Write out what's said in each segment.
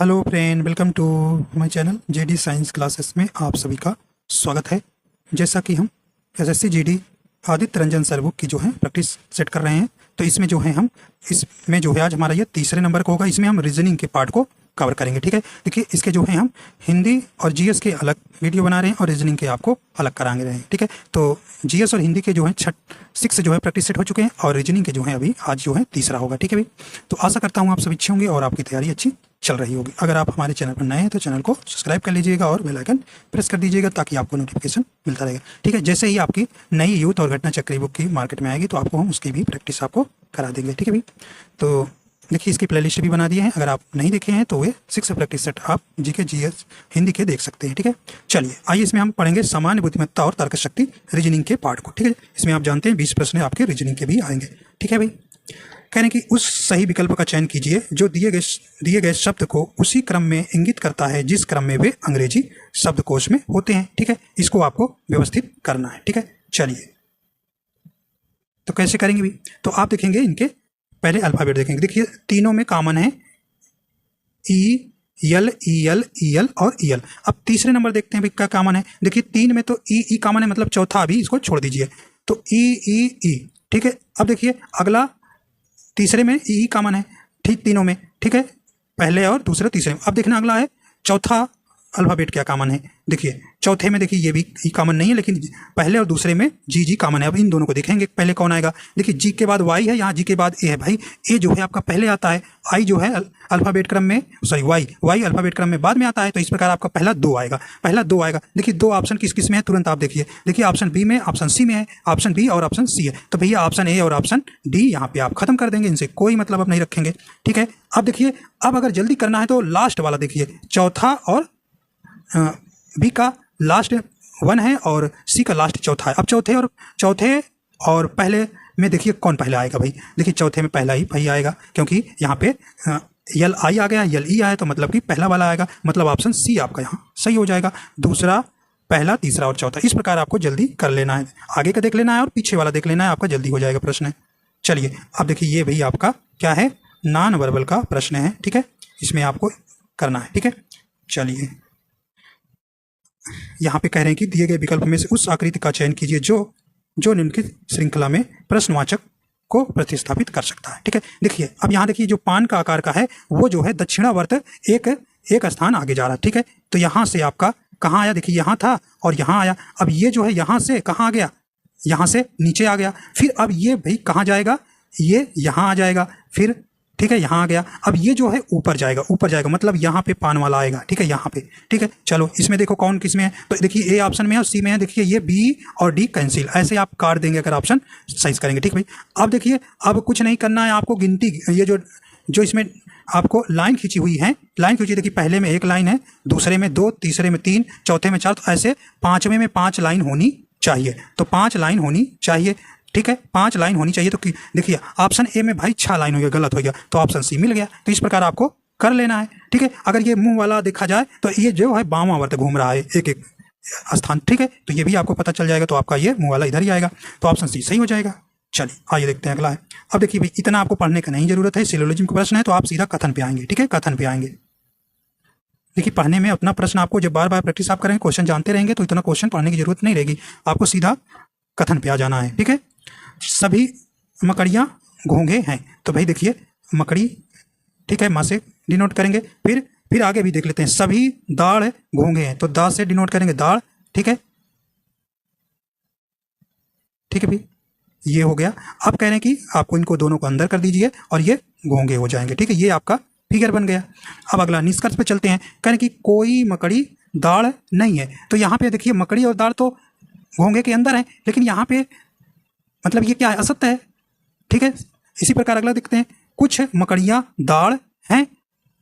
Hello friend, welcome to my channel JD science classes में आप सभी का स्वागत है। जैसा कि हम SSC GD Aditya Ranjan sir book की जो है प्रैक्टिस सेट कर रहे हैं, तो इसमें जो है हम इसमें जो है आज हमारा ये तीसरे नंबर का होगा। इसमें हम रीजनिंग के पार्ट को कवर करेंगे। ठीक है, देखिए इसके जो है हम हिंदी और जीएस के अलग वीडियो बना रहे हैं और रीजनिंग के आपको अलग कराएंगे रहे हैं। ठीक है, तो जीएस और हिंदी के जो है 6 जो है प्रैक्टिस सेट हो चुके हैं और रीजनिंग के जो है अभी आज जो है तीसरा होगा। ठीक है भाई, तो आशा करता हूँ आप सभी अच्छे होंगे और आपकी तैयारी अच्छी चल रही होगी। अगर आप हमारे चैनल पर नए हैं तो चैनल को सब्सक्राइब कर लीजिएगा और बेल आइकन प्रेस कर दीजिएगा ताकि आपको नोटिफिकेशन मिलता रहेगा। ठीक है, जैसे ही आपकी नई यूथ और घटना चक्री बुक की मार्केट में आएगी तो आपको हम उसकी भी प्रैक्टिस आपको करा देंगे। ठीक है भाई, तो देखिए इसकी प्लेलिस्ट भी बना दिए हैं। अगर आप नहीं देखे हैं तो वे 6 प्रैक्टिस सेट आप जीके जीएस हिंदी के देख सकते हैं। ठीक है, चलिए आइए इसमें हम पढ़ेंगे सामान्य बुद्धिमत्ता और तर्क शक्ति रीजनिंग के पार्ट को। ठीक है, इसमें आप जानते हैं 20 प्रश्न आपके रीजनिंग के भी आएंगे। ठीक है भाई, कह रहे हैं कि उस सही विकल्प का चयन कीजिए जो दिए गए शब्द को उसी क्रम में इंगित करता है जिस क्रम में वे अंग्रेजी शब्दकोश में होते हैं। ठीक है, इसको आपको व्यवस्थित करना है। ठीक है, चलिए तो कैसे करेंगे भी, तो आप देखेंगे इनके पहले अल्फाबेट देखेंगे। देखिए तीनों में कॉमन है ई यल ई एल ई एल और ई एल। अब तीसरे नंबर देखते हैं भाई क्या कॉमन है। देखिए 3 में तो ई कॉमन है, मतलब चौथा अभी इसको छोड़ दीजिए, तो ई। ठीक है, अब देखिए अगला तीसरे में ई कॉमन है, ठीक तीनों में। ठीक है, पहले और दूसरे तीसरे में। अब देखना अगला है चौथा अल्फाबेट क्या कॉमन है। देखिए चौथे में देखिए ये भी ई कॉमन नहीं है, लेकिन पहले और दूसरे में जी कॉमन है। अब इन दोनों को देखेंगे पहले कौन आएगा। देखिए जी के बाद वाई है, यहाँ जी के बाद ए है। भाई ए जो है आपका पहले आता है, आई जो है अल्फाबेट क्रम में, सॉरी वाई अल्फाबेट क्रम में बाद में आता है। तो इस प्रकार आपका पहला 2 आएगा। देखिए 2 ऑप्शन किस किस में है तुरंत आप देखिए। देखिए ऑप्शन बी में, ऑप्शन सी में है, ऑप्शन बी और ऑप्शन सी है। तो भैया ऑप्शन ए और ऑप्शन डी यहाँ पे आप खत्म कर देंगे, इनसे कोई मतलब आप नहीं रखेंगे। ठीक है, अब देखिए अब अगर जल्दी करना है तो लास्ट वाला देखिए, चौथा और बी का लास्ट 1 है और सी का लास्ट चौथा है। अब चौथे और पहले में देखिए कौन पहले आएगा भाई। देखिए चौथे में पहला ही भाई आएगा, क्योंकि यहाँ पे यल आई आ गया, यल ई आया, तो मतलब कि पहला वाला आएगा, मतलब ऑप्शन सी आपका यहाँ सही हो जाएगा। दूसरा, पहला, तीसरा और चौथा, इस प्रकार आपको जल्दी कर लेना है। आगे का देख लेना है और पीछे वाला देख लेना है, आपका जल्दी हो जाएगा प्रश्न। चलिए अब देखिए ये भाई आपका क्या है, नॉन वर्बल का प्रश्न है। ठीक है, इसमें आपको करना है। ठीक है, चलिए यहाँ पे कह रहे हैं कि दिए गए विकल्प में से उस आकृति का चयन कीजिए जो निम्नलिखित श्रृंखला में प्रश्नवाचक को प्रतिस्थापित कर सकता है। ठीक है, देखिए अब यहाँ देखिए जो पान का आकार का है वो जो है दक्षिणावर्त एक स्थान आगे जा रहा है। ठीक है, तो यहाँ से आपका कहाँ आया, देखिए यहाँ था और यहाँ आया। अब ये जो है यहाँ से कहाँ आ गया, यहाँ से नीचे आ गया। फिर अब ये भाई कहाँ जाएगा, ये यहाँ आ जाएगा। फिर ठीक है यहाँ आ गया। अब ये जो है ऊपर जाएगा, मतलब यहाँ पे पान वाला आएगा। ठीक है, यहाँ पे। ठीक है, चलो इसमें देखो कौन किस में है, तो देखिए ए ऑप्शन में है और सी में है। देखिए ये बी और डी कैंसिल, ऐसे आप काट देंगे अगर ऑप्शन साइज करेंगे। ठीक भाई, अब देखिए अब कुछ नहीं करना है आपको, गिनती ये जो इसमें आपको लाइन खींची हुई है, देखिए पहले में 1 लाइन है, दूसरे में 2, तीसरे में 3, चौथे में 4, तो ऐसे पाँचवें में 5 लाइन होनी चाहिए। तो 5 लाइन होनी चाहिए। ठीक है, 5 लाइन होनी चाहिए। तो देखिए ऑप्शन ए में भाई 6 लाइन हो गया, गलत हो गया, तो ऑप्शन सी मिल गया। तो इस प्रकार आपको कर लेना है। ठीक है, अगर ये मुंह वाला देखा जाए तो ये जो है वामावर्त घूम रहा है एक स्थान। ठीक है, तो ये भी आपको पता चल जाएगा, तो आपका ये मुंह वाला इधर ही आएगा, तो ऑप्शन सी सही हो जाएगा। चलिए आइए देखते हैं अगला है। अब देखिए भाई इतना आपको पढ़ने का नहीं जरूरत है, सिलोजिज्म का प्रश्न है तो आप सीधा कथन पे आएंगे। ठीक है, कथन पे आएंगे। देखिए पढ़ने में अपना प्रश्न आपको जब बार बार प्रैक्टिस आप करेंगे, क्वेश्चन जानते रहेंगे, तो इतना क्वेश्चन पढ़ने की जरूरत नहीं रहेगी, आपको सीधा कथन पे आ जाना है। ठीक है, सभी मकड़ियाँ घोंघे हैं, तो भाई देखिए मकड़ी, ठीक है, माँ से डिनोट करेंगे। फिर आगे भी देख लेते हैं, सभी दाढ़ घोंघे हैं, तो दा से डिनोट करेंगे दाढ़। ठीक है, भाई ये हो गया। अब कह रहे हैं कि आपको इनको दोनों को अंदर कर दीजिए और ये घोंघे हो जाएंगे। ठीक है, ये आपका फिगर बन गया। अब अगला निष्कर्ष पे चलते हैं। कह रहे हैं कि कोई मकड़ी दाढ़ नहीं है, तो यहाँ पे देखिए मकड़ी और दाढ़ तो घोंघे के अंदर है, लेकिन यहाँ पे मतलब ये क्या है, असत्य है। ठीक है, इसी प्रकार अगला देखते हैं, कुछ मकड़ियाँ दाढ़ हैं,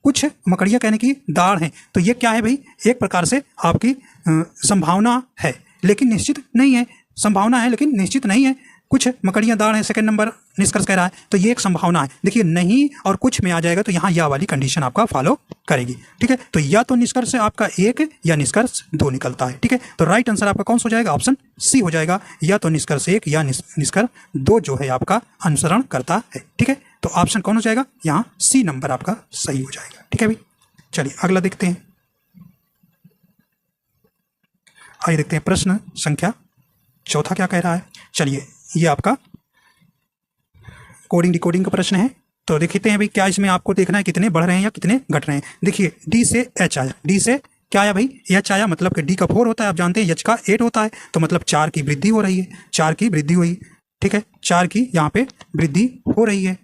कुछ मकड़ियाँ कहने की दाढ़ हैं, तो ये क्या है भाई, एक प्रकार से आपकी संभावना है लेकिन निश्चित नहीं है। संभावना है लेकिन निश्चित नहीं है। कुछ मकड़ियाँ दाढ़ हैं, सेकंड नंबर निष्कर्ष कह रहा है, तो ये एक संभावना है। देखिए नहीं और कुछ में आ जाएगा तो यहाँ या वाली कंडीशन आपका फॉलो करेगी। ठीक है, तो या तो निष्कर्ष आपका 1 या निष्कर्ष 2 निकलता है। ठीक है, तो राइट आंसर आपका कौन सा हो जाएगा, ऑप्शन सी हो जाएगा। या तो निष्कर्ष 1 या निष्कर्ष 2 जो है आपका अनुसरण करता है। ठीक है, तो ऑप्शन कौन हो जाएगा, यहाँ सी नंबर आपका सही हो जाएगा। ठीक है भाई, चलिए अगला देखते हैं। आइए देखते हैं प्रश्न संख्या चौथा क्या कह रहा है। चलिए ये आपका कोडिंग डिकोडिंग का प्रश्न है। तो देखते हैं भाई क्या इसमें आपको देखना है कितने बढ़ रहे हैं या कितने घट रहे हैं। देखिए डी से एच आया, डी से क्या आया भाई, एच आया, मतलब कि डी का 4 होता है, आप जानते हैं एच का 8 होता है, तो मतलब 4 की वृद्धि हो रही है, 4 की वृद्धि हुई, ठीक है, 4 की यहाँ पे वृद्धि हो रही है,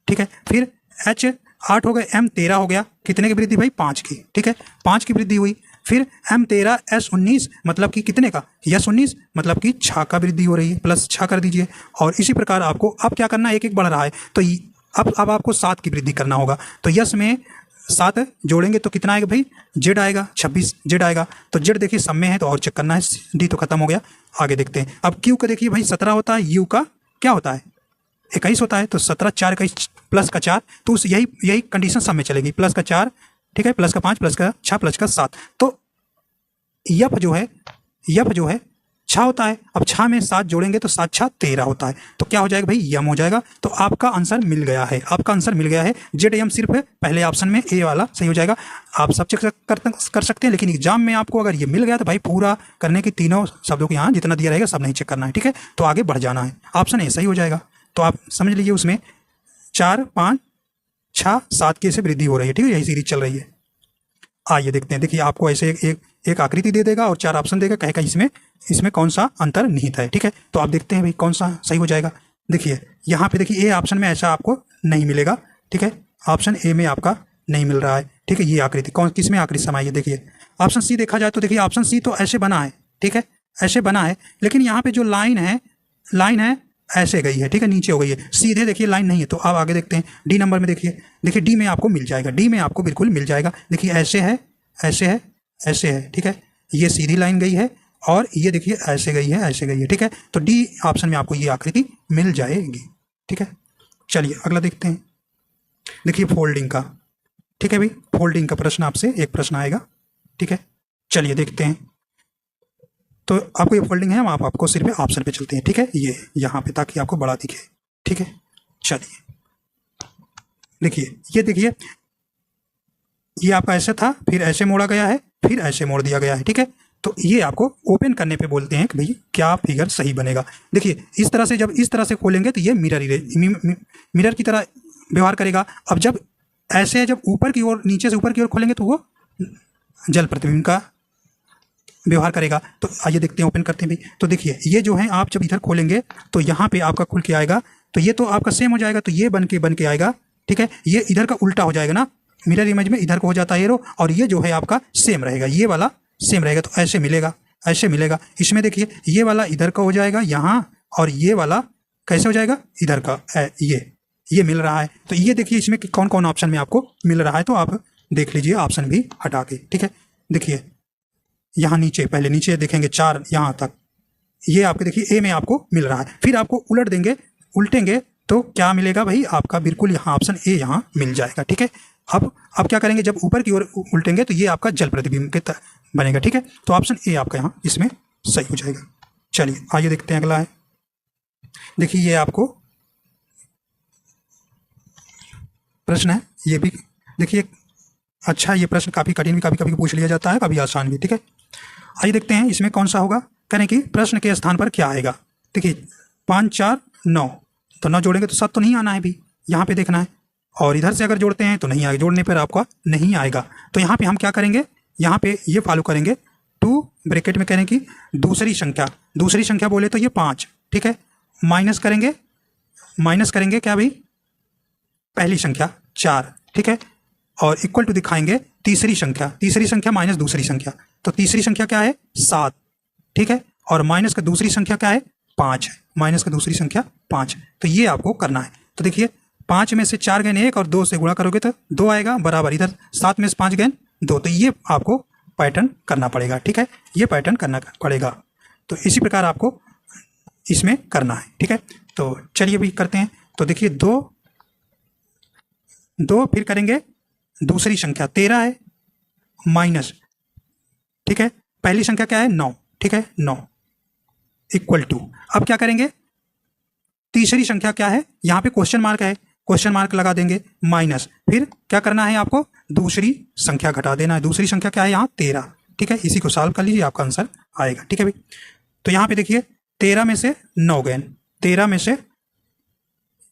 ठीक है। फिर एच 8 हो गए, एम 13 हो गया, कितने की वृद्धि भाई, 5 की, ठीक है, 5 की वृद्धि हुई। फिर एम 13 एस 19 मतलब कि कितने का, यस 19 मतलब कि 6 का वृद्धि हो रही है, प्लस 6 कर दीजिए। और इसी प्रकार आपको अब क्या करना है, एक एक बढ़ रहा है, तो अब आपको 7 की वृद्धि करना होगा। तो यस में 7 जोड़ेंगे तो कितना आएगा भाई, जेड आएगा, 26 जेड आएगा। तो जेड देखिए सब में है तो और चेक करना है, डी तो खत्म हो गया। आगे देखते हैं। अब क्यू का देखिए भाई 17 होता है, यू का क्या होता है 21 होता है, तो 17 4 21 प्लस का 4, तो उस यही कंडीशन सब में चलेगी, प्लस का 4, ठीक है, प्लस का 5 प्लस का 6 प्लस का 7। तो यफ जो है 6 होता है। अब 6 में 7 जोड़ेंगे तो 7 6 13 होता है, तो क्या हो जाएगा भाई, यम हो जाएगा। तो आपका आंसर मिल गया है, आपका आंसर मिल गया है। जेड एम सिर्फ पहले ऑप्शन में ए वाला सही हो जाएगा। आप सब चेक कर सकते हैं, लेकिन एग्जाम में आपको अगर ये मिल गया तो भाई पूरा करने की तीनों शब्दों को यहाँ जितना दिया रहेगा सब नहीं चेक करना है, ठीक है। तो आगे बढ़ जाना है, ऑप्शन ए सही हो जाएगा। तो आप समझ लीजिए उसमें 4 5 6 7 की ऐसे वृद्धि हो रही है, ठीक है, यही सीरीज चल रही है। आइए देखते हैं। देखिए आपको ऐसे एक आकृति दे देगा और 4 ऑप्शन देगा, कहेगा इसमें कौन सा अंतर निहित है, ठीक है। तो आप देखते हैं भाई कौन सा सही हो जाएगा। देखिए यहाँ पे देखिए ए ऑप्शन में ऐसा आपको नहीं मिलेगा, ठीक है, ऑप्शन ए में आपका नहीं मिल रहा है, ठीक है। ये आकृति किस में आकृति समाई है, देखिए ऑप्शन सी देखा जाए तो देखिए ऑप्शन सी तो ऐसे बना है, ठीक है, ऐसे बना है, लेकिन यहाँ पे जो लाइन है ऐसे गई है, ठीक है, नीचे हो गई है, सीधे देखिए लाइन नहीं है। तो अब आगे देखते हैं डी नंबर में। देखिए डी में आपको मिल जाएगा, डी में आपको बिल्कुल मिल जाएगा। देखिए ऐसे है, ऐसे है, ऐसे है, ठीक है, ये सीधी लाइन गई है और ये देखिए ऐसे गई है, ऐसे गई है, ठीक है। तो डी ऑप्शन में आपको ये आकृति मिल जाएगी, ठीक है। चलिए अगला देखते हैं। देखिए फोल्डिंग का, ठीक है भाई, फोल्डिंग का प्रश्न आपसे एक प्रश्न आएगा, ठीक है। चलिए देखते हैं। तो आपको ये फोल्डिंग है, हम आपको सिर्फ ऑप्शन पे चलते हैं, ठीक है, ये यहाँ पे, ताकि आपको बड़ा दिखे, ठीक है। चलिए देखिए ये आपका ऐसे था, फिर ऐसे मोड़ा गया है, फिर ऐसे मोड़ दिया गया है, ठीक है। तो ये आपको ओपन करने पे बोलते हैं कि भाई क्या फिगर सही बनेगा। देखिए इस तरह से, जब इस तरह से खोलेंगे तो ये मिरर की तरह व्यवहार करेगा। अब जब ऐसे जब ऊपर की ओर, नीचे से ऊपर की ओर खोलेंगे तो वो जल प्रतिबिंब का व्यवहार करेगा। तो आइए देखते हैं, ओपन करते हैं भाई। तो देखिए ये जो है, आप जब इधर खोलेंगे तो यहाँ पे आपका खुल के आएगा, तो ये तो आपका सेम हो जाएगा, तो ये बन के आएगा, ठीक है। ये इधर का उल्टा हो जाएगा ना, मिरर इमेज में इधर को हो जाता है एरो, और ये जो है आपका सेम रहेगा, ये वाला सेम रहेगा, तो ऐसे मिलेगा, ऐसे मिलेगा। इसमें देखिए ये वाला इधर का हो जाएगा यहाँ, और ये वाला कैसे हो जाएगा, इधर का, ये मिल रहा है। तो ये देखिए इसमें कौन कौन ऑप्शन में आपको मिल रहा है, तो आप देख लीजिए ऑप्शन भी हटा के, ठीक है। देखिए यहाँ नीचे, पहले नीचे देखेंगे 4 यहाँ तक, ये आपके देखिए ए में आपको मिल रहा है। फिर आपको उल्टेंगे तो क्या मिलेगा भाई, आपका बिल्कुल यहाँ ऑप्शन ए यहाँ मिल जाएगा, ठीक है। अब क्या करेंगे, जब ऊपर की ओर उल्टेंगे तो ये आपका जल प्रतिबिंब के बनेगा, ठीक है। तो ऑप्शन ए आपका यहाँ इसमें सही हो जाएगा। चलिए आइए देखते हैं, अगला है। देखिए ये आपको प्रश्न है, ये भी देखिए अच्छा, ये प्रश्न काफ़ी कठिन भी कभी पूछ लिया जाता है, कभी आसान भी, ठीक है। आइए देखते हैं इसमें कौन सा होगा। कहने की प्रश्न के स्थान पर क्या आएगा। देखिए 5 4 9, तो 9 जोड़ेंगे तो 7 तो नहीं आना है भी, यहाँ पे देखना है। और इधर से अगर जोड़ते हैं तो नहीं आएगा, जोड़ने पर आपका नहीं आएगा। तो यहाँ पे हम क्या करेंगे, यहाँ पे ये फॉलो करेंगे, 2 ब्रैकेट में कहने की दूसरी संख्या बोले तो ये 5, ठीक है, माइनस करेंगे क्या भाई, पहली संख्या 4, ठीक है, और इक्वल टू दिखाएंगे तीसरी संख्या माइनस दूसरी संख्या। तो तीसरी संख्या क्या है, 7, ठीक है, और माइनस का दूसरी संख्या क्या है, 5 है, तो ये आपको करना है। तो देखिए 5 में से 4 गए 1 और 2 से गुणा करोगे तो 2 आएगा बराबर, इधर 7 में से 5 गए 2, तो ये आपको पैटर्न करना पड़ेगा, ठीक है, ये पैटर्न करना पड़ेगा। तो इसी प्रकार आपको इसमें करना है, ठीक है। तो चलिए भी करते हैं। तो देखिए 2 फिर करेंगे दूसरी संख्या 13 है, माइनस, ठीक है, पहली संख्या क्या है 9, ठीक है, 9 इक्वल टू, अब क्या करेंगे, तीसरी संख्या क्या है, यहाँ पे क्वेश्चन मार्क है, क्वेश्चन मार्क लगा देंगे, माइनस, फिर क्या करना है आपको, दूसरी संख्या घटा देना है। दूसरी संख्या क्या है यहाँ 13, ठीक है। इसी को सॉल्व कर लीजिए, आपका आंसर आएगा, ठीक है भाई। तो यहाँ पे देखिए 13 में से 9 गए, 13 में से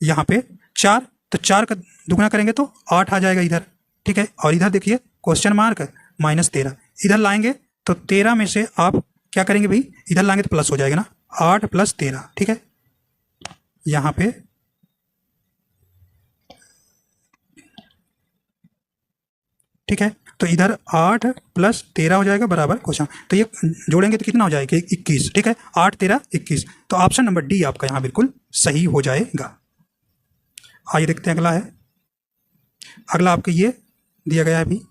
यहाँ पे 4, तो 4 का दुगना करेंगे तो 8 आ जाएगा इधर, ठीक है। और इधर देखिए क्वेश्चन मार्क -13, इधर लाएंगे तो 13 में से आप क्या करेंगे भाई, इधर लाएंगे तो प्लस हो जाएगा ना, 8 + 13, ठीक है। यहाँ पे ठीक है, तो इधर 8 + 13 हो जाएगा बराबर क्वेश्चन, तो ये जोड़ेंगे तो कितना हो जाएगा 21, ठीक है। 8 13 21, तो ऑप्शन नंबर डी आपका यहाँ बिल्कुल सही हो जाएगा। आइए देखते हैं अगला है। अगला आपके ये दिया गया है अभी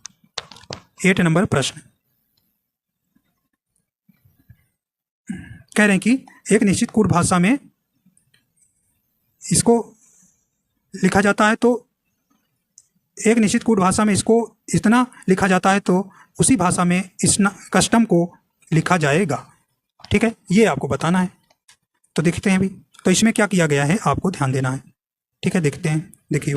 8 नंबर प्रश्न। कह रहे हैं कि एक निश्चित कूट भाषा में इसको लिखा जाता है, तो एक निश्चित कूट भाषा में इसको इतना लिखा जाता है, तो उसी भाषा में इस कस्टम को लिखा जाएगा, ठीक है। ये आपको बताना है। तो देखते हैं अभी, तो इसमें क्या किया गया है आपको ध्यान देना है, ठीक है। देखते हैं, देखिए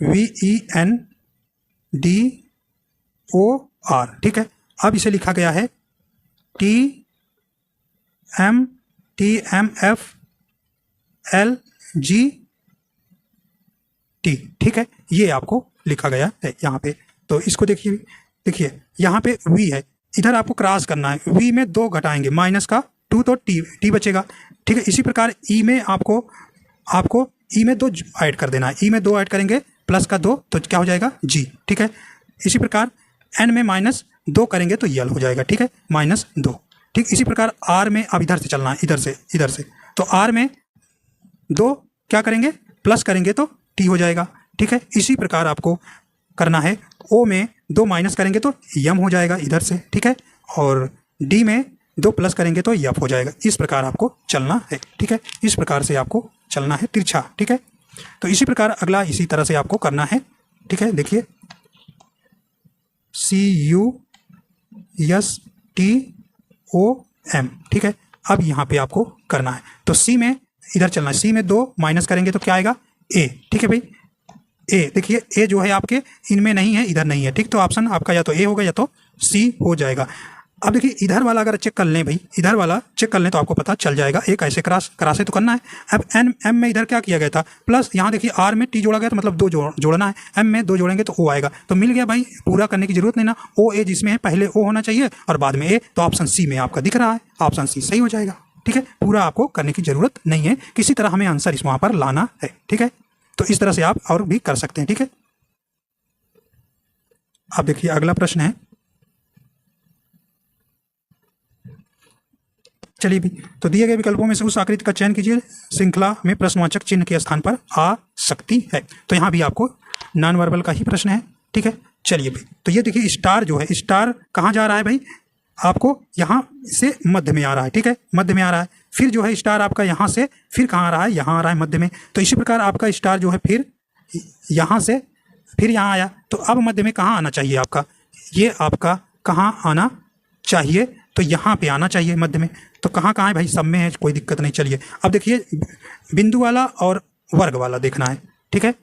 VENDOR, ठीक है। अब इसे लिखा गया है TMTMFLGT, ठीक है। ये आपको लिखा गया है यहाँ पे। तो इसको देखिए, देखिए यहाँ पे V है, इधर आपको क्रॉस करना है। V में 2 घटाएंगे, -2 तो T बचेगा, ठीक है। इसी प्रकार E में आपको E में 2 ऐड कर देना है। E में 2 ऐड करेंगे, +2 तो क्या हो जाएगा G, ठीक है। इसी प्रकार N में -2 करेंगे तो L हो जाएगा, ठीक है, -2, ठीक। इसी प्रकार R में अब इधर से चलना है, इधर से, तो R में 2 क्या करेंगे, प्लस करेंगे तो T हो जाएगा, ठीक है। इसी प्रकार आपको करना है। O में 2 माइनस करेंगे तो M हो जाएगा इधर से, ठीक है। और D में 2 प्लस करेंगे तो F हो जाएगा। इस प्रकार आपको चलना है, ठीक है। इस प्रकार से आपको चलना है तिरछा, ठीक है। तो इसी प्रकार अगला इसी तरह से आपको करना है, ठीक है। देखिए CUSTOM, ठीक है। अब यहाँ पे आपको करना है, तो C में इधर चलना है। C में 2 माइनस करेंगे तो क्या आएगा A, ठीक है भाई। A देखिए, A जो है आपके इनमें नहीं है, इधर नहीं है, ठीक। तो ऑप्शन आपका या तो A होगा या तो C हो जाएगा। अब देखिए इधर वाला अगर चेक कर लें भाई, इधर वाला चेक कर लें तो आपको पता चल जाएगा। एक ऐसे क्रॉस तो करना है। अब M में इधर क्या किया गया था, प्लस यहाँ देखिए R में T जोड़ा गया, तो मतलब 2 जोड़ना है। M में 2 जोड़ेंगे तो O आएगा, तो मिल गया भाई। पूरा करने की जरूरत नहीं ना, OA जिसमें है पहले O होना चाहिए और बाद में A, तो ऑप्शन C में आपका दिख रहा है, ऑप्शन C सही हो जाएगा, ठीक है। पूरा आपको करने की जरूरत नहीं है, किसी तरह हमें आंसर इस वहाँ पर लाना है, ठीक है। तो इस तरह से आप और भी कर सकते हैं, ठीक है। अब देखिए अगला प्रश्न है, चलिए भी, तो दिए गए विकल्पों में से उस आकृति का चयन कीजिए श्रृंखला में प्रश्नवाचक चिन्ह के स्थान पर आ सकती है। तो यहाँ भी आपको नॉन वर्बल का ही प्रश्न है, ठीक है। चलिए भाई, तो ये देखिए स्टार जो है, स्टार कहाँ जा रहा है भाई, आपको यहाँ से मध्य में आ रहा है, ठीक है, मध्य में आ रहा है। फिर जो है स्टार आपका यहाँ से फिर कहाँ आ रहा है, यहाँ आ रहा है मध्य में। तो इसी प्रकार आपका स्टार जो है फिर यहाँ से फिर यहाँ आया, तो अब मध्य में कहाँ आना चाहिए आपका, ये आपका कहाँ आना चाहिए, तो यहाँ पे आना चाहिए मध्य में। तो कहाँ है भाई, सब में है, कोई दिक्कत नहीं। चलिए अब देखिए बिंदु वाला और वर्ग वाला देखना है, ठीक है।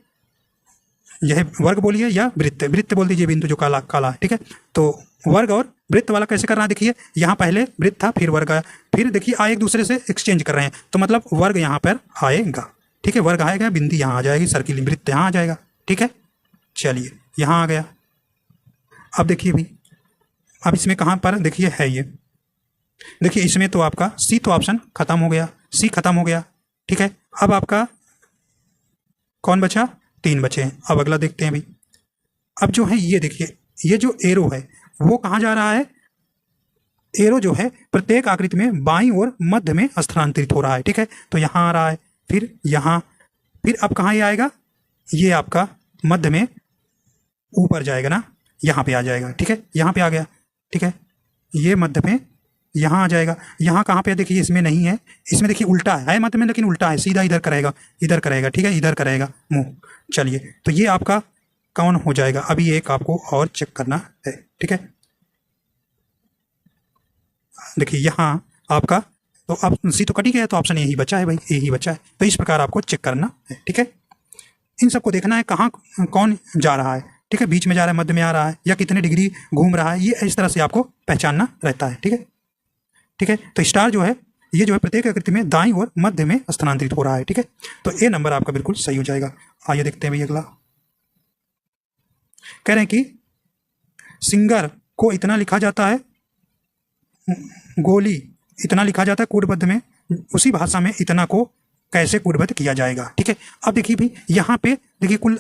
यह वर्ग बोलिए या वृत्त, वृत्त बोल दीजिए, बिंदु जो काला काला है, ठीक है। तो वर्ग और वृत्त वाला कैसे करना है, देखिए यहाँ पहले वृत्त था फिर वर्ग आया, फिर देखिए एक दूसरे से एक्सचेंज कर रहे हैं, तो मतलब वर्ग यहाँ पर आएगा, ठीक है। वर्ग आएगा, बिंदु यहाँ आ जाएगी, सर्किल वृत्त यहाँ आ जाएगा, ठीक है। चलिए यहाँ आ गया। अब देखिए भाई, अब इसमें कहाँ पर देखिए है ये, देखिए इसमें तो आपका सी तो ऑप्शन खत्म हो गया, सी खत्म हो गया, ठीक है। अब आपका कौन बचा, 3 बचे हैं। अब अगला देखते हैं भाई। अब जो है ये देखिए, ये जो एरो है वो कहाँ जा रहा है, एरो जो है प्रत्येक आकृति में बाईं ओर मध्य में स्थानांतरित हो रहा है, ठीक है। तो यहाँ आ रहा है, फिर यहाँ, फिर अब कहाँ ये आएगा, ये आपका मध्य में ऊपर जाएगा ना, यहाँ पे आ जाएगा, ठीक है। यहाँ पे आ गया, ठीक है। ये मध्य में यहाँ आ जाएगा। यहाँ कहाँ पे देखिए, इसमें नहीं है, इसमें देखिए उल्टा है मध्य में, लेकिन उल्टा है, सीधा इधर करेगा, ठीक है, इधर करेगा मुंह। चलिए, तो ये आपका कौन हो जाएगा, अभी एक आपको और चेक करना है, ठीक है। देखिए यहाँ आपका तो अब सी तो कट ही गया, तो ऑप्शन ए ही बचा है भाई, ए ही बचा है। तो इस प्रकार आपको चेक करना है, ठीक है। इन सबको देखना है कहाँ कौन जा रहा है, ठीक है, बीच में जा रहा है, मध्य में आ रहा है, या कितने डिग्री घूम रहा है, ये इस तरह से आपको पहचानना रहता है, ठीक है। ठीक है, तो स्टार जो है ये जो है प्रत्येक आकृति में दाईं और मध्य में स्थानांतरित हो रहा है, ठीक है। तो ए नंबर आपका बिल्कुल सही हो जाएगा। आइए देखते हैं भाई अगला। कह रहे हैं कि सिंगर को इतना लिखा जाता है, गोली इतना लिखा जाता है कूटबद्ध में, उसी भाषा में इतना को कैसे कूटबद्ध किया जाएगा, ठीक है। अब देखिए भाई यहाँ पे देखिए कुल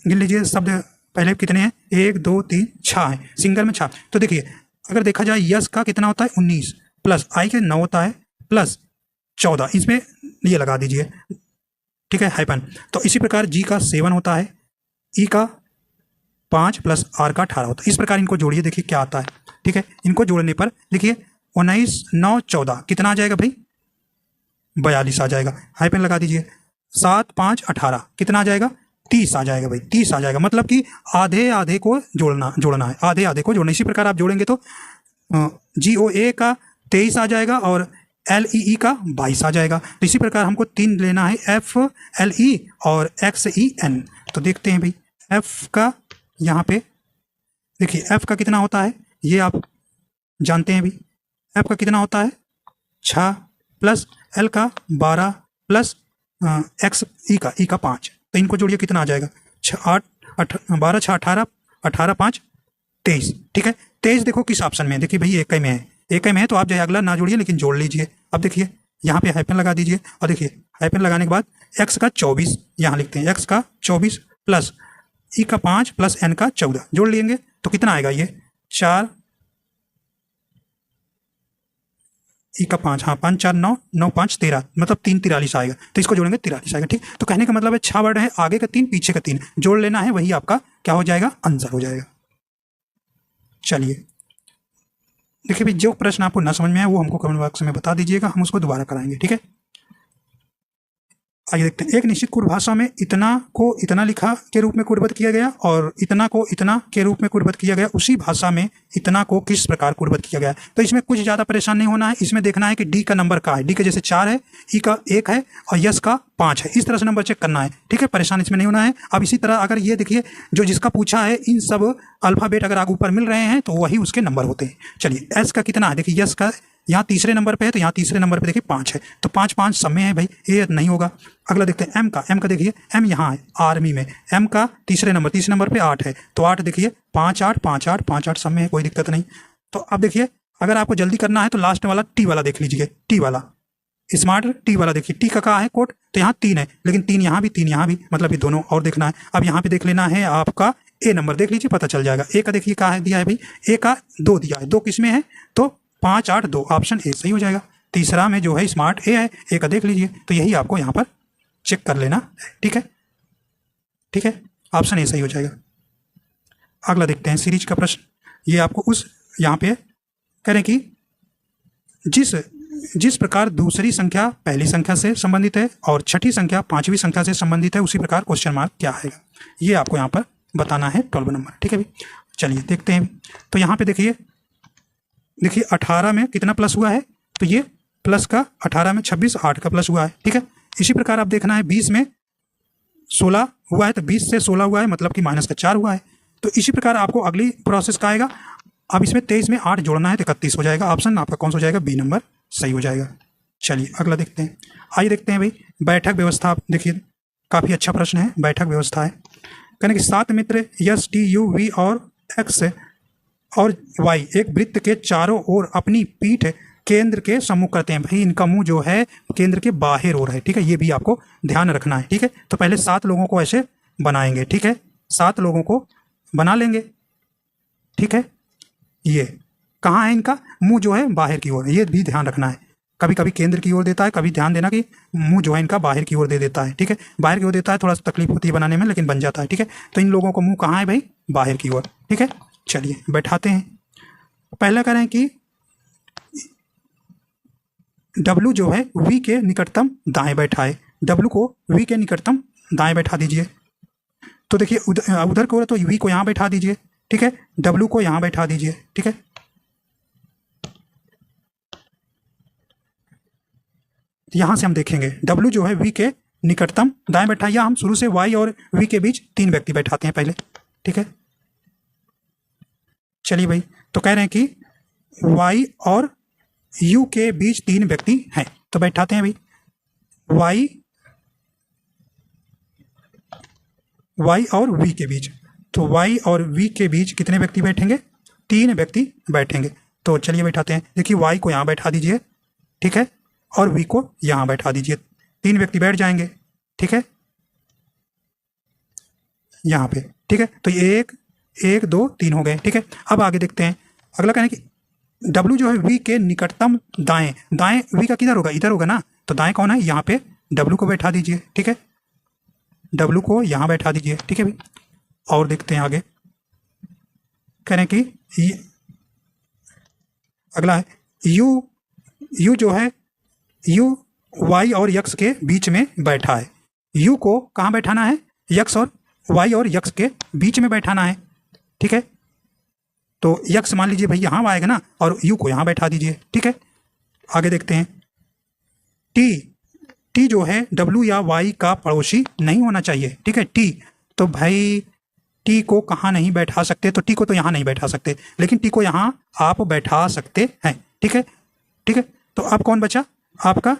गिन लीजिए शब्द पहले कितने हैं, 1 2 3 6 है, सिंगल में 6। तो देखिए अगर देखा जाए यस का कितना होता है 19 प्लस आई के 9 होता है प्लस 14, इसमें ये लगा दीजिए, ठीक है, हाइपन। तो इसी प्रकार जी का 7 होता है, ई का 5 प्लस आर का 18 होता है। इस प्रकार इनको जोड़िए, देखिए क्या आता है, ठीक है। इनको जोड़ने पर देखिए 19 9 14 कितना आ जाएगा भाई, 42 आ जाएगा, हाइपन लगा दीजिए। 7 5 18 कितना आ जाएगा, 30 आ जाएगा भाई, 30 आ जाएगा। मतलब कि आधे आधे को जोड़ना है, आधे आधे को जोड़ना। इसी प्रकार आप जोड़ेंगे तो GOA का 23 आ जाएगा और LEE का 22 आ जाएगा। तो इसी प्रकार हमको 3 लेना है, FLE और XEN। तो देखते हैं भाई F का, यहाँ पे देखिए F का कितना होता है, ये आप जानते हैं भाई, F का कितना होता है 6 प्लस L का 12 प्लस XE का 5। तो इनको जोड़िए कितना आ जाएगा, 12 6 18 18 5 23, ठीक है। 23 देखो किस ऑप्शन में है, देखिए भाई एक में है, एक में है, तो आप जो है अगला ना जोड़िए लेकिन जोड़ लीजिए। अब देखिए यहाँ पे हाइपन लगा दीजिए और देखिए हाइपन लगाने के बाद x का 24 यहाँ लिखते हैं, x का 24 प्लस ई का 5 प्लस n का 14 जोड़ लेंगे तो कितना आएगा, ये 4 ई का 5, हाँ 5 4 9 9 5 13, मतलब 3 43 आएगा। तो इसको जोड़ेंगे 43 आएगा, ठीक। तो कहने का मतलब है 6 वर्ड है, आगे का 3 पीछे का 3 जोड़ लेना है, वही आपका क्या हो जाएगा, आंसर हो जाएगा। चलिए देखिए भाई जो प्रश्न आपको ना समझ में आए वो हमको कमेंट बॉक्स में बता दीजिएगा, हम उसको दोबारा कराएंगे, ठीक है। आइए देखते हैं, एक निश्चित कूट भाषा में इतना को इतना लिखा के रूप में कूटबद्ध किया गया और इतना को इतना के रूप में कूटबद्ध किया गया, उसी भाषा में इतना को किस प्रकार कूटबद्ध किया गया। तो इसमें कुछ ज़्यादा परेशान नहीं होना है, इसमें देखना है कि डी का नंबर का है, डी का जैसे 4 है, ई का 1 है और यस का 5 है, इस तरह से नंबर चेक करना है, ठीक है। परेशान इसमें नहीं होना है। अब इसी तरह अगर ये देखिए जो जिसका पूछा है इन सब अल्फ़ाबेट अगर आगे ऊपर मिल रहे हैं तो वही उसके नंबर होते हैं। चलिए एस का कितना है, देखिए यस का यहाँ तीसरे नंबर पे है, तो यहाँ तीसरे नंबर पे देखिए 5 है, तो 5 5 सब में है भाई, ये नहीं होगा। अगला देखते हैं एम का देखिए एम यहाँ है आर्मी में, एम का तीसरे नंबर पे 8 है, तो 8 देखिए 5 8 5 8 5 8 सब में है, कोई दिक्कत नहीं। तो अब देखिए अगर आपको जल्दी करना है तो लास्ट वाला टी वाला देख लीजिए, टी वाला स्मार्ट टी वाला देखिए, टी का कहाँ है कोड, तो यहाँ 3 है, लेकिन 3 यहाँ भी 3 यहाँ भी, मतलब ये दोनों और देखना है। अब यहाँ पे देख लेना है आपका ए नंबर, देख लीजिए पता चल जाएगा। ए का देखिए कहाँ है दिया है भाई, ए का 2 दिया है, 2 किस में है, तो 5 8 2, ऑप्शन ए सही हो जाएगा। तीसरा में जो है स्मार्ट ए है, ए का देख लीजिए, तो यही आपको यहाँ पर चेक कर लेना है, ठीक है, ठीक है, ऑप्शन ए सही हो जाएगा। अगला देखते हैं सीरीज का प्रश्न, ये आपको उस यहाँ पे करें कि जिस प्रकार दूसरी संख्या पहली संख्या से संबंधित है और छठी संख्या पांचवी संख्या से संबंधित है, उसी प्रकार क्वेश्चन मार्क क्या आएगा, ये आपको यहाँ पर बताना है 12 नंबर, ठीक है भाई। चलिए देखते हैं, तो यहाँ पे देखिए 18 में कितना प्लस हुआ है, तो ये प्लस का 18 में 26 8 का प्लस हुआ है, ठीक है। इसी प्रकार आप देखना है 20 में 16 हुआ है, तो 20 से 16 हुआ है, मतलब कि माइनस का 4 हुआ है। तो इसी प्रकार आपको अगली प्रोसेस का आएगा, अब इसमें 23 में 8 जोड़ना है तो 31 हो जाएगा, ऑप्शन आपका कौन सा हो जाएगा, बी नंबर सही हो जाएगा। चलिए अगला देखते हैं, आइए देखते हैं भाई बैठक व्यवस्था। आप देखिए काफ़ी अच्छा प्रश्न है, बैठक व्यवस्था है। कहने कि 7 मित्र यस टी यू वी और एक्स और वाई एक वृत्त के चारों ओर अपनी पीठ केंद्र के सम्मुख करते हैं। भाई इनका मुंह जो है केंद्र के बाहर ओर है, ठीक है, ये भी आपको ध्यान रखना है, ठीक है। तो पहले 7 लोगों को ऐसे बनाएंगे, ठीक है, 7 लोगों को बना लेंगे, ठीक है। ये कहाँ है, इनका मुंह जो है बाहर की ओर, ये भी ध्यान रखना है। कभी कभी केंद्र की ओर देता है, कभी ध्यान देना कि मुंह जो है इनका बाहर की ओर दे देता है, ठीक है। बाहर की ओर देता है, थोड़ा सा तकलीफ होती है बनाने में, लेकिन बन जाता है, ठीक है। तो इन लोगों को मुंह कहाँ है भाई, बाहर की ओर, ठीक है। चलिए बैठाते हैं। पहला करें कि W जो है V के निकटतम दाएं बैठाए, W को V के निकटतम दाएं बैठा दीजिए। तो देखिए उधर को तो V को यहाँ बैठा दीजिए, ठीक है, W को यहाँ बैठा दीजिए, ठीक है। तो यहाँ से हम देखेंगे W जो है V के निकटतम दाएं बैठा, या हम शुरू से Y और V के बीच 3 व्यक्ति बैठाते हैं पहले, ठीक है। चलिए भाई, तो कह रहे हैं कि Y और U के बीच 3 व्यक्ति हैं, तो बैठाते हैं भाई Y और V के बीच। तो Y और V के बीच कितने व्यक्ति बैठेंगे? 3 व्यक्ति बैठेंगे। तो चलिए बैठाते हैं। देखिए Y को यहाँ बैठा दीजिए, ठीक है, और V को यहाँ बैठा दीजिए। 3 व्यक्ति बैठ जाएंगे, ठीक है, यहाँ पे, ठीक है। तो ये 1 2 3 हो गए, ठीक है। अब आगे देखते हैं। अगला कहना है कि W जो है V के निकटतम दाएं, दाएं V का किधर होगा? इधर होगा ना। तो दाएं कौन है? यहाँ पे W को बैठा दीजिए, ठीक है, W को यहाँ बैठा दीजिए, ठीक है भाई। और देखते हैं आगे, कह रहे हैं कि ये अगला है U जो है U Y और X के बीच में बैठा है। U को कहाँ बैठाना है? X और Y और X के बीच में बैठाना है, ठीक है। तो X मान लीजिए भाई यहाँ आएगा ना, और U को यहाँ बैठा दीजिए, ठीक है। आगे देखते हैं। T जो है W या Y का पड़ोसी नहीं होना चाहिए, ठीक है। T तो भाई T को कहाँ नहीं बैठा सकते? तो T को तो यहाँ नहीं बैठा सकते, लेकिन T को यहाँ आप बैठा सकते हैं, ठीक है, ठीक है। तो अब कौन बचा आपका?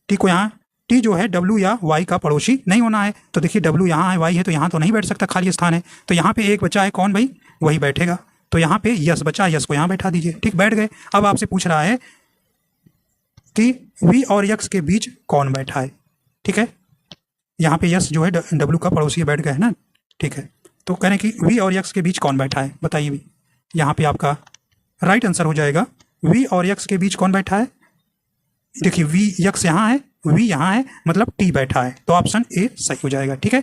T को यहाँ, T जो है W या Y का पड़ोसी नहीं होना है। तो देखिए W यहाँ है, Y है, तो यहाँ तो नहीं बैठ सकता, खाली स्थान है। तो यहाँ पे एक बचा है, कौन भाई? वही बैठेगा। तो यहाँ पे यस बचा, यस को यहाँ बैठा दीजिए, ठीक, बैठ गए। अब आपसे पूछ रहा है कि V और X के बीच कौन बैठा है, ठीक है। यहाँ पे यस जो है W का पड़ोसी बैठ गए है ना, ठीक है। तो कह रहे हैं कि V और X के बीच कौन बैठा है, बताइए भी। यहाँ पे आपका राइट आंसर हो जाएगा V और X के बीच कौन बैठा है? देखिए V X यहाँ है, V यहाँ है, मतलब T बैठा है। तो ऑप्शन ए सही हो जाएगा, ठीक है।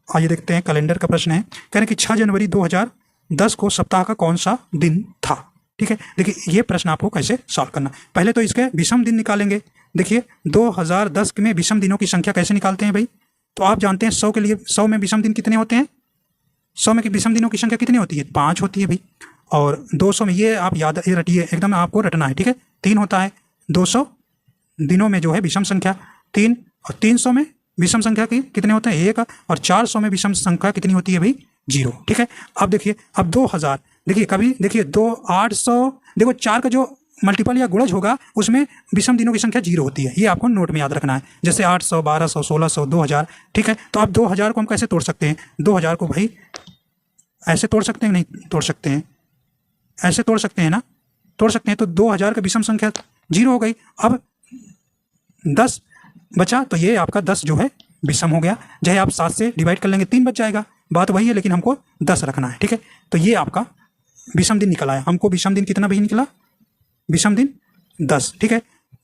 आइए देखते हैं, कैलेंडर का प्रश्न है। कह रहे हैं कि 6 जनवरी 2010 को सप्ताह का कौन सा दिन था, ठीक है। देखिए ये प्रश्न आपको कैसे सॉल्व करना। पहले तो इसके विषम दिन निकालेंगे। देखिए 2010 में विषम दिनों की संख्या कैसे निकालते हैं भाई? तो आप जानते हैं 100 के लिए, 100 में विषम दिन कितने होते हैं? 100 में विषम दिनों की संख्या कितनी होती है? 5 होती है भाई। और 200 में, ये आप याद रटिए, एकदम आपको रटना है, ठीक है, 3 होता है। 200 दिनों में जो है विषम संख्या 3, और 300 में विषम संख्या की कितने होते हैं? 1, और 400 में विषम संख्या कितनी होती है भाई? 0, ठीक है। अब देखिए, अब 2000, देखिए कभी देखिए 2 800, देखो 4 का जो मल्टीपल या गुणज होगा उसमें विषम दिनों की संख्या 0 होती है। ये आपको नोट में याद रखना है। जैसे 800, 1200, 1600, 2000, ठीक है। तो अब 2000 को हम कैसे तोड़ सकते हैं? 2000 को भाई ऐसे तोड़ सकते हैं, नहीं तोड़ सकते हैं, ऐसे तोड़ सकते हैं ना, तोड़ सकते हैं। तो 2000 का विषम संख्या 0 हो गई। अब 10 बचा, तो ये आपका 10 जो है विषम हो गया। चाहे आप 7 से डिवाइड कर लेंगे, 3 बच जाएगा, बात वही है, लेकिन हमको 10 रखना है, ठीक है। तो ये आपका विषम दिन निकला है। हमको विषम दिन कितना भी निकला? विषम दिन 10, ठीक है।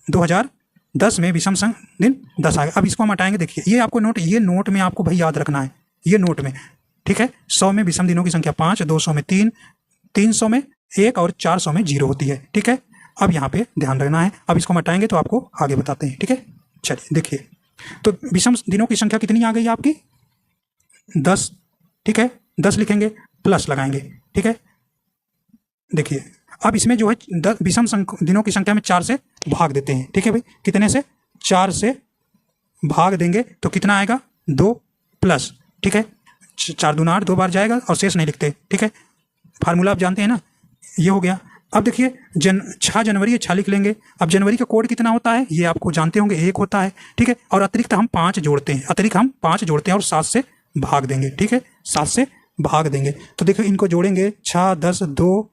2010 में विषम दिन 10 आ गया। अब इसको हम हटाएंगे। देखिए ये आपको नोट, ये नोट में आपको भाई याद रखना है, ये नोट में, ठीक है। 100 में विषम दिनों की संख्या 5, 200 में 3, 300 में 1, और 400 में 0 होती है, ठीक है। अब यहाँ पे ध्यान रखना है। अब इसको हटाएंगे तो आपको आगे बताते हैं, ठीक है। चलिए देखिए, तो विषम दिनों की संख्या कितनी आ गई आपकी? 10, ठीक है। 10 लिखेंगे, प्लस लगाएंगे, ठीक है। देखिए अब इसमें जो है विषम दिनों की संख्या में 4 से भाग देते हैं, ठीक है भाई। कितने से? 4 से भाग देंगे तो कितना आएगा? 2 प्लस, ठीक है। 4 दूना 8, 2 बार जाएगा, और शेष नहीं लिखते, ठीक है। फार्मूला आप जानते हैं ना, ये हो गया। अब देखिए 6 जनवरी, ये 6 लिख लेंगे। अब जनवरी का कोड कितना होता है? ये आपको जानते होंगे, 1 होता है, ठीक है। और अतिरिक्त हम 5 जोड़ते हैं, अतिरिक्त हम 5 जोड़ते हैं और 7 से भाग देंगे, ठीक है। 7 से भाग देंगे तो देखो इनको जोड़ेंगे, 6, 10, 2,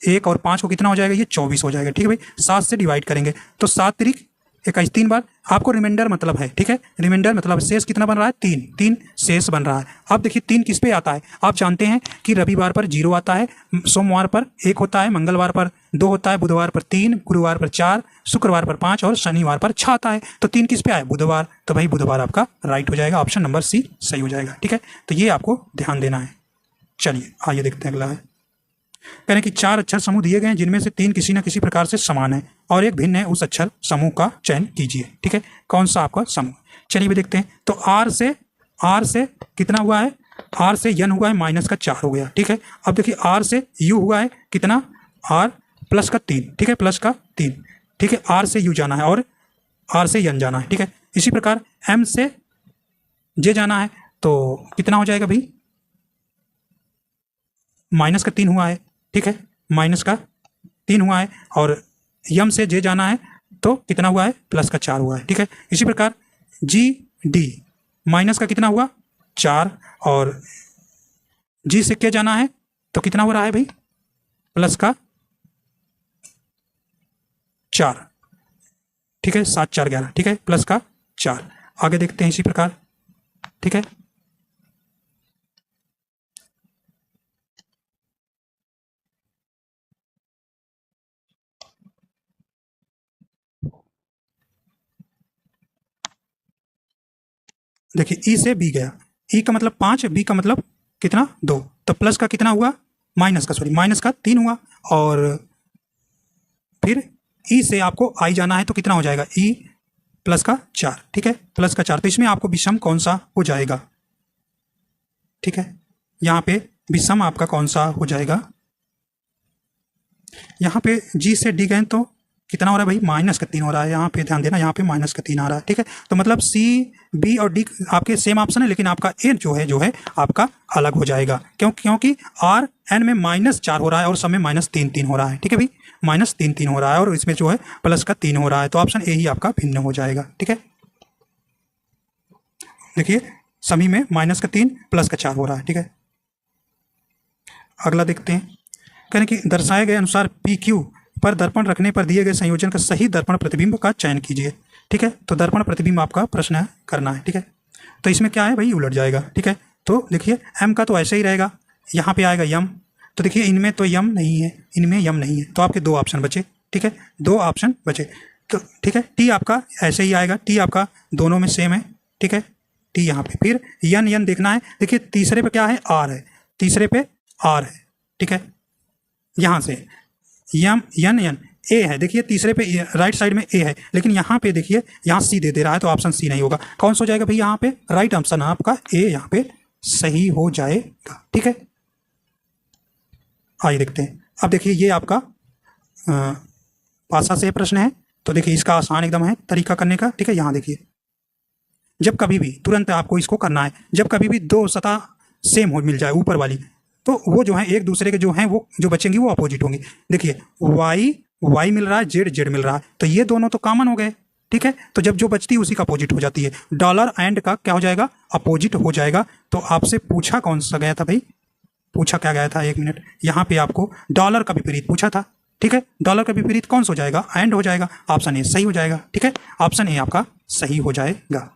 1 और 5 को कितना हो जाएगा? ये 24 हो जाएगा, ठीक है भाई। 7 से डिवाइड करेंगे तो 7 तिरिक 21, 3 बार आपको रिमाइंडर मतलब है, ठीक है। रिमाइंडर मतलब शेष कितना बन रहा है? 3 शेष बन रहा है। अब देखिए 3 किस पे आता है? आप जानते हैं कि रविवार पर 0 आता है, सोमवार पर 1 होता है, मंगलवार पर 2 होता है, बुधवार पर 3, गुरुवार पर 4, शुक्रवार पर 5 और शनिवार पर 6 आता है। तो 3 किस पे आए? बुधवार। तो भाई बुधवार आपका राइट हो जाएगा, ऑप्शन नंबर सी सही हो जाएगा, ठीक है। तो ये आपको ध्यान देना है। चलिए आइए देखते हैं अगला है। कह रहे हैं कि 4 अक्षर समूह दिए गए हैं जिनमें से 3 किसी न किसी प्रकार से समान है और एक भिन्न है, उस अक्षर समूह का चयन कीजिए, ठीक है। कौन सा आपका समूह? चलिए भी देखते हैं। तो आर से कितना हुआ है? आर से यन हुआ है, -4 हो गया, ठीक है। अब देखिए आर से यू हुआ है कितना? आर प्लस का 3, ठीक है, प्लस का 3, ठीक है। आर से यू जाना है और आर से एन जाना है, ठीक है। इसी प्रकार एम से जे जाना है तो कितना हो जाएगा भाई, माइनस का 3 हुआ है, ठीक है, माइनस का 3 हुआ है। और यम से जे जाना है तो कितना हुआ है, प्लस का 4 हुआ है, ठीक है। इसी प्रकार जी डी माइनस का कितना हुआ, 4, और जी से के जाना है तो कितना हो रहा है भाई, प्लस का 4, ठीक है, 7 4 11, ठीक है, प्लस का 4। आगे देखते हैं इसी प्रकार, ठीक है। देखिए ई से बी गया, ई का मतलब 5, बी का मतलब कितना 2, तो प्लस का कितना हुआ, माइनस का 3 हुआ। और फिर ई से आपको आई जाना है तो कितना हो जाएगा, ई प्लस का 4, ठीक है, प्लस का 4। तो इसमें आपको विषम कौन सा हो जाएगा, ठीक है, यहाँ पे विषम आपका कौन सा हो जाएगा, यहाँ पे जी से डी गए तो कितना हो रहा है भाई, माइनस का 3 हो रहा है, यहाँ पे ध्यान देना, यहाँ पे माइनस का 3 आ रहा है, ठीक है। तो मतलब सी बी और डी आपके सेम ऑप्शन है, लेकिन आपका ए जो है आपका अलग हो जाएगा, क्योंकि आर एन में -4 हो रहा है और सब में -3 हो रहा है, ठीक है भाई, -3 हो रहा है और इसमें जो है प्लस का 3 हो रहा है, तो ऑप्शन ए ही आपका भिन्न हो जाएगा, ठीक है। देखिए सभी में -3 प्लस का 4 हो रहा है, ठीक है। अगला देखते हैं, कहने कि दर्शाए गए अनुसार पी क्यू पर दर्पण रखने पर दिए गए संयोजन का सही दर्पण प्रतिबिंब का चयन कीजिए, ठीक है। तो दर्पण प्रतिबिंब आपका प्रश्न करना है, ठीक है। तो इसमें क्या है भाई, उलट जाएगा, ठीक है। तो देखिए एम का तो ऐसे ही रहेगा, यहाँ पे आएगा यम, तो देखिए इनमें तो यम नहीं है, इनमें यम नहीं है, तो आपके 2 ऑप्शन बचे, ठीक है, 2 ऑप्शन बचे। तो ठीक है, टी आपका ऐसे ही आएगा, टी आपका दोनों में सेम है, ठीक है, टी यहाँ पे। फिर यन देखना है, देखिए तीसरे पे क्या है, आर है, तीसरे पे आर है, ठीक है, यहाँ से यम यन ए है, देखिए तीसरे पे राइट साइड में ए है, लेकिन यहाँ पे देखिए यहाँ सी दे रहा है, तो ऑप्शन सी नहीं होगा। कौन सा हो जाएगा भाई, यहाँ पे राइट ऑप्शन आपका ए यहाँ पे सही हो जाएगा, ठीक है। आइए देखते हैं, अब देखिए ये आपका पासा से प्रश्न है, तो देखिए इसका आसान एकदम है तरीका करने का, ठीक है। यहाँ देखिए जब कभी भी तुरंत आपको इसको करना है, जब कभी भी 2 सतह सेम हो मिल जाए ऊपर वाली, तो वो जो है एक दूसरे के जो हैं वो जो बचेंगी वो अपोजिट होंगी। देखिए वाई मिल रहा है, जेड मिल रहा है, तो ये दोनों तो कॉमन हो गए, ठीक है। तो जब जो बचती है उसी का अपोजिट हो जाती है, डॉलर एंड का क्या हो जाएगा, अपोजिट हो जाएगा। तो आपसे पूछा कौन सा गया था भाई, पूछा क्या गया था, 1 मिनट, यहाँ पे आपको डॉलर का विपरीत पूछा था, ठीक है। डॉलर का विपरीत कौन सा हो जाएगा, एंड हो जाएगा, ऑप्शन ए सही हो जाएगा, ठीक है, ऑप्शन ए आपका सही हो जाएगा।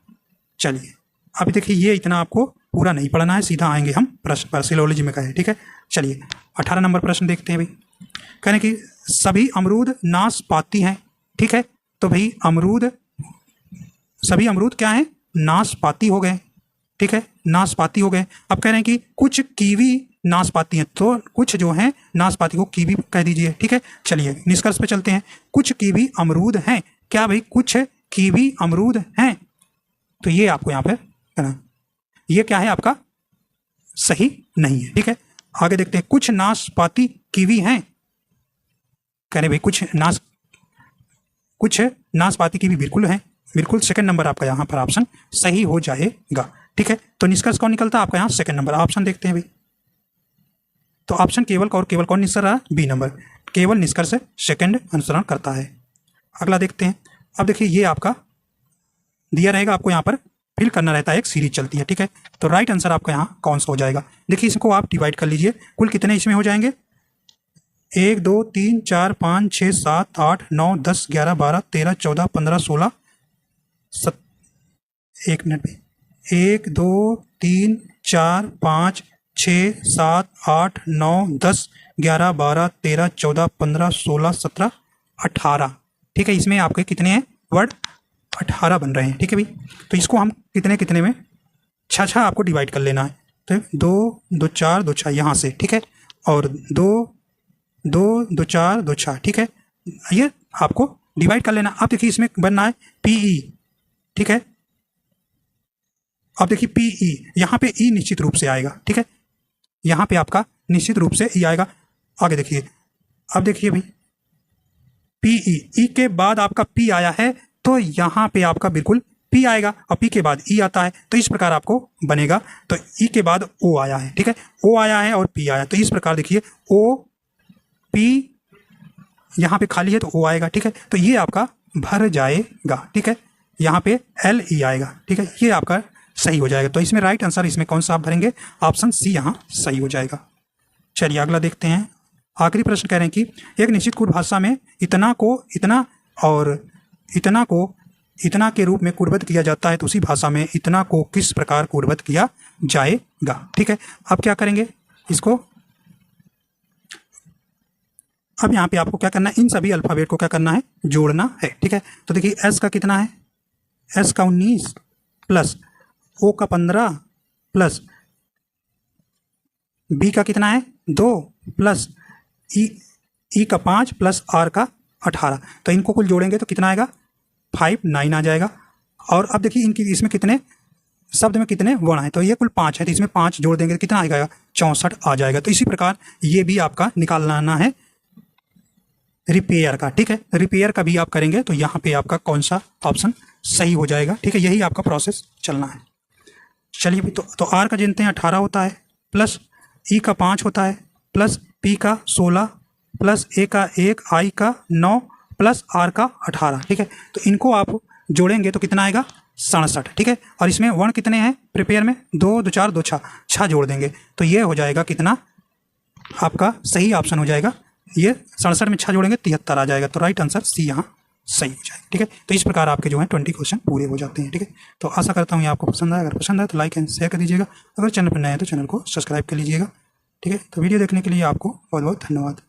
चलिए अभी देखिए ये इतना आपको पूरा नहीं पढ़ना है, सीधा आएंगे हम प्रश्न पर, सिलोलॉजी में कहे, ठीक है। चलिए 18 नंबर प्रश्न देखते हैं भाई, कहने कि सभी अमरूद नाशपाती हैं, ठीक है। तो भाई सभी अमरूद क्या है, नाशपाती हो गए, ठीक है, नाशपाती हो गए। अब कह रहे हैं कि कुछ कीवी नाशपाती हैं, तो कुछ जो है नाशपाती को कीवी कह दीजिए, ठीक है। चलिए निष्कर्ष पे चलते हैं, कुछ कीवी अमरूद हैं, क्या भाई कुछ कीवी अमरूद हैं, तो ये आपको यहाँ पे करना, ये क्या है आपका सही नहीं है, ठीक है। आगे देखते हैं, कुछ नाशपाती कीवी हैं, कह रहे भाई कुछ नाशपाती कीवी बिल्कुल हैं, बिल्कुल सेकंड नंबर आपका यहाँ पर ऑप्शन सही हो जाएगा, ठीक है। तो निष्कर्ष कौन निकलता है आपका यहाँ सेकंड नंबर ऑप्शन, देखते हैं भाई। तो ऑप्शन केवल कौन निष्कर्ष रहा, बी नंबर, केवल निष्कर्ष सेकंड अनुसरण करता है। अगला देखते हैं, अब देखिए ये आपका दिया रहेगा, आपको यहाँ पर फिल करना रहता है, एक सीरीज चलती है, ठीक है। तो राइट आंसर आपका यहाँ कौन सा हो जाएगा, देखिए इसको आप डिवाइड कर लीजिए, कुल कितने इसमें हो जाएंगे, 1 2 3 4 5 6 7 8 9 10 11 12 13 14 15 16 1 मिनट में 1 2 3 4 5 6 7 8 9 10 11 12 13 14 15 16 17 18, ठीक है। इसमें आपके कितने हैं वर्ड, 18 बन रहे हैं, ठीक है भाई। तो इसको हम कितने में 6 आपको डिवाइड कर लेना है, तो 2 2 4 2 6 यहाँ से, ठीक है, और 2 2 2 4 2 6, ठीक है, ये आपको डिवाइड कर लेना। अब देखिए इसमें बनना है पीई, ठीक है। अब देखिए पीई, यहाँ पे ई निश्चित रूप से आएगा, ठीक है, यहाँ पे आपका निश्चित रूप से ई आएगा। आगे देखिए, अब देखिए भाई पी ई के बाद आपका पी आया है तो यहाँ पे आपका बिल्कुल पी आएगा और पी के बाद ई आता है, तो इस प्रकार आपको बनेगा। तो ई के बाद ओ आया है, ठीक है, ओ आया है और पी आया, तो इस प्रकार देखिए ओ पी यहाँ पे खाली है तो ओ आएगा, ठीक है, तो ये आपका भर जाएगा, ठीक है, यहाँ पे एल ई आएगा, ठीक है, ये आपका सही हो जाएगा। तो इसमें राइट आंसर इसमें कौन सा आप भरेंगे, ऑप्शन सी यहाँ सही हो जाएगा। चलिए अगला देखते हैं। आखिरी प्रश्न कह रहे हैं कि एक निश्चित कूट भाषा में इतना को इतना और इतना को इतना के रूप में कूटबद्ध किया जाता है, तो उसी भाषा में इतना को किस प्रकार कूटबद्ध किया जाएगा, ठीक है। अब क्या करेंगे इसको, अब यहाँ पे आपको क्या करना है, इन सभी अल्फ़ाबेट को क्या करना है, जोड़ना है, ठीक है। तो देखिए एस का कितना है, एस का 19 प्लस ओ का 15 प्लस बी का कितना है 2 प्लस ई का 5 प्लस आर का 18, तो इनको कुल जोड़ेंगे तो कितना आएगा 5 9 आ जाएगा। और अब देखिए इनकी इसमें कितने शब्द में कितने वर्ण हैं, तो ये कुल 5 है, तो इसमें 5 जोड़ देंगे तो कितना आएगा 64 आ जाएगा। तो इसी प्रकार ये भी आपका निकालना है रिपेयर का, ठीक है, रिपेयर का भी आप करेंगे तो यहाँ पे आपका कौन सा ऑप्शन सही हो जाएगा, ठीक है, यही आपका प्रोसेस चलना है। चलिए भी तो आर का जानते हैं 18 होता है प्लस ई का 5 होता है प्लस पी का 16 प्लस ए का 1 आई का 9 प्लस आर का 18, ठीक है, तो इनको आप जोड़ेंगे तो कितना आएगा 67, ठीक है। और इसमें वर्ण कितने हैं प्रिपेयर में 2 2 4 2 6 जोड़ देंगे तो ये हो जाएगा कितना, आपका सही ऑप्शन हो जाएगा, ये 67 में 6 जोड़ेंगे 73 आ जाएगा। तो राइट आंसर सी यहाँ सही हो जाएगा, ठीक है। तो इस प्रकार आपके जो है 20 क्वेश्चन पूरे हो जाते हैं, ठीक है। तो आशा करता हूँ ये आपको पसंद आए, अगर पसंद आए तो लाइक एंड शेयर कर दीजिएगा, अगर चैनल पर नए हैं तो चैनल को सब्सक्राइब कर लीजिएगा, ठीक है। तो वीडियो देखने के लिए आपको बहुत बहुत धन्यवाद।